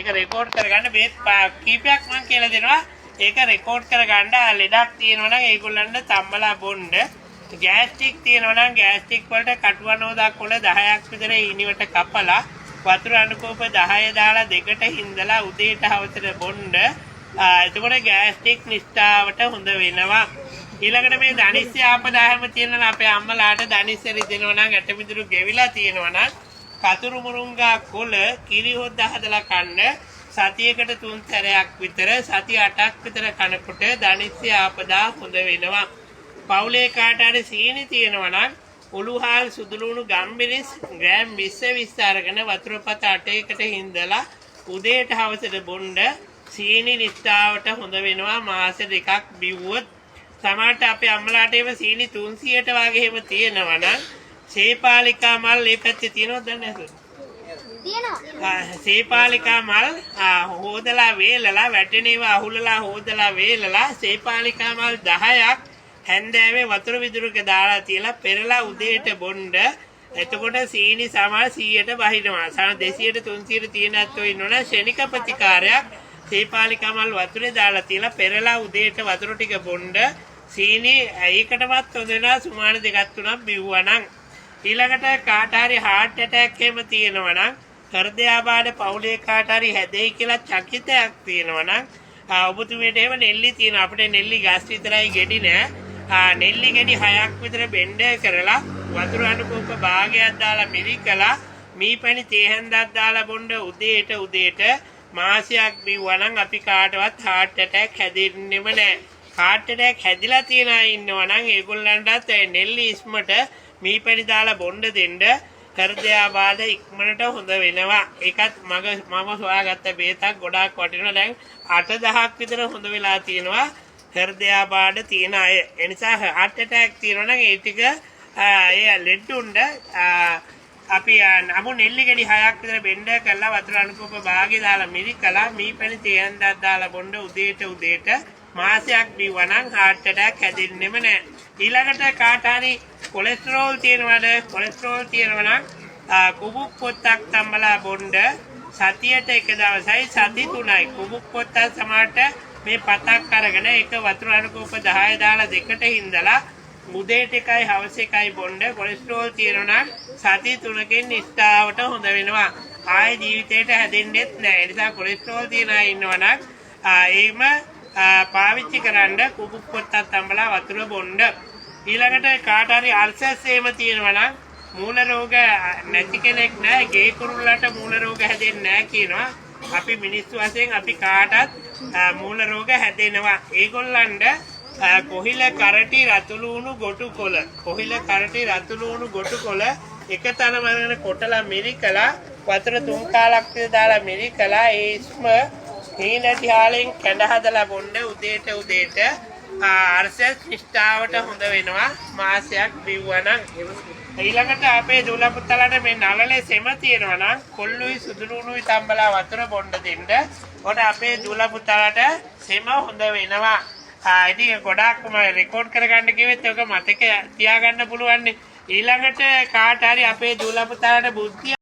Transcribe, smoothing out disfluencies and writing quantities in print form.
ඒක රෙකෝඩ් කරගන්න බේත් කීපයක් මම කියලා දෙනවා. ඒක රෙකෝඩ් කරගන්න ලෙඩක් තියෙනවා නම් ඒගොල්ලන්ට තම්බලා බොන්න. ගෑස්ට්‍රික් තියෙනවා නම් ගෑස්ට්‍රික් වලට කටුවනෝදක් කොළ 10ක් විතර ඊනිවට කපලා වතුර අනුකෝප 10 දාලා දෙකට හින්දලා උදේට හවසට බොන්න. එතකොට ගෑස්ට්‍රික් නිස්ඨාවට හොඳ වෙනවා. ඊළඟට මේ ධනිස්සය ආපදායම තියෙනවා අපේ අම්මලාට ධනිස්සය රිදෙනවා නම් ඇටමිදුරු ගෙවිලා තියෙනවා නම් කතුරු මුරුංගා කොළ කිරි හොද්ද හදලා කන්න සතියකට 3 සැරයක් විතර සති 8ක් විතර කනකොට ධනිස්සය ආපදා හොඳ වෙනවා. පවුලේ කාට හරි සීනි තියෙනවා නම් උළුහාල් සුදුලුණු ගම්බිරිස් ග්‍රෑම් 20 අරගෙන වතුර පත 8කට හින්දලා උදේට හවසට බොන්න. සීනි නිස්ඨාවට හොඳ වෙනවා. මාස 2ක් බිව්වොත් සමහරට අපේ අම්මලාට ඒව සීනි 300ට වගේ එහෙම තියෙනවා නම් සේපාලිකා මල් මේ පැත්තේ තියෙනවද නැද්ද? තියෙනවා. සේපාලිකා මල් හොදලා වේලලා වැටෙන ඒවා අහුලලා හොදලා වේලලා සේපාලිකා මල් 10ක් හැන්දෑවේ වතුර විදුරුක දාලා තියලා පෙරලා උදේට බොන්න. එතකොට සීනි සමහර 100ට වහිනවා. සමහර 200ට 300ට තියෙන ඇත්තෝ ඉන්නවනේ ශනික ප්‍රතිකාරයක් සේපාලිකා මල් වතුරේ දාලා තියලා පෙරලා උදේට වතුර ටික බොන්න. සීනි ඒකටවත් හොඳ වෙනවා සුමාන 2-3ක් බිව්වා නම්. ඊළඟට කාට හරි heart attack එහෙම තියෙනවා නම් හෘදයාබාධ පවුලේ කාට හරි හැදෙයි කියලා චකිතයක් තියෙනවා නම් ඔබතුමියට එහෙම නෙල්ලි තියෙනවා. අපිට නෙල්ලි ගස් විතරයි ගෙඩි නෑ. නෙල්ලි ගෙඩි 6ක් විතර බෙන්ඩ කරලා වතුර අනුකෝප භාගයක් දාලා මිරිකලා මීපැණි තේ හැන්දක් දාලා බොන්න උදේට මාසයක් බිව්වා නම් අපි කාටවත් heart attack හැදෙන්නෙම නෑ. heart attack හැදිලා තියන අය ඉන්නවා නම් ඒගොල්ලන්ටත් නෙල්ලි ඉස්මට මීපැණි දාලා බොන්න දෙන්න. හෘදයාබාධ ඉක්මනට හොඳ වෙනවා. ඒකත් මම හොයාගත්ත බේතක් ගොඩාක් වටිනවා. දැන් 8-10ක් විතර හොඳ වෙලා තියෙනවා හෘදයාබාධ තියෙන අය. ඒ නිසා heart attack තියෙනවා නම් ඒ ටික ඒ ලෙඩුණ්ඩ අපි නමු නෙල්ලි ගෙඩි 6ක් විතර බෙන්ඩ කරලා වතුර අනුකෝප භාගය දාලා මිරිකලා මීපැණි තේ හැන්දක් දාලා බොන්න උදේට මාසයක් බිව්වා නම් heart attack හැදෙන්නෙම නැහැ. ඊළඟට කාට හරි කොලෙස්ටරෝල් තියෙනවද? කොලෙස්ටරෝල් තියෙනවා නම් කුබුක් පොත්තක් තම්බලා බොන්න. සතියට එක දවසයි සති 3යි. කුබුක් පොත්තක් සමහරට මේ පතක් අරගෙන ඒක වතුර අනුකෝප 10 දාලා දෙකට හින්දලා උදේට එකයි හවස එකයි බොන්න. කොලෙස්ටරෝල් තියෙනවා නම් සති 3කින් නිස්ඨාවට හොඳ වෙනවා. ආයේ ජීවිතේට හැදෙන්නෙත් නැහැ. ඒ නිසා කොලෙස්ටරෝල් තියෙන අය ඉන්නවා නම් ඒම පාවිච්චි කරන්න කුබුක් පොත්තක් තම්බලා වතුර බොන්න. ඊළඟට කාට හරි අල්සර්ස් එහෙම තියෙනවා නම් මූල රෝග නැති කෙනෙක් නෑ. ගේ කුරුල්ලට මූල රෝග හැදෙන්නේ නෑ කියනවා. අපි මිනිස්සු වශයෙන් අපි කාටත් මූල රෝග හැදෙනවා. ඒගොල්ලන්ට කොහිල කරටි රතුළුණු ගොටුකොළ එක තැනම අරගෙන කොටලා මිරිකලා වතුර 3 කාලක් විතර දාලා මිරිකලා ඒ ඉස්ම හීනටි හාලෙන් කැඳ හදලා බොන්න උදේට අර්සස් නිස්ඨාවට හොඳ වෙනවා. මාසයක් බිව්වා නම්. ඊළඟට අපේ දුල පුතලට මේ නළලේ සෙම තියෙනවා නම් කොල්ලුයි සුදුලුණුයි තම්බලා වතුර බොන්න දෙන්න. ඔන්න අපේ දුල පුතලට සෙම හොඳ වෙනවා. ඉතින් ගොඩාක්ම රෙකෝඩ් කරගන්න කිව්වෙත් ඔක මතක තියාගන්න පුළුවන්. ඊළඟට කාට හරි අපේ දුල පුතලට බුද්ධිය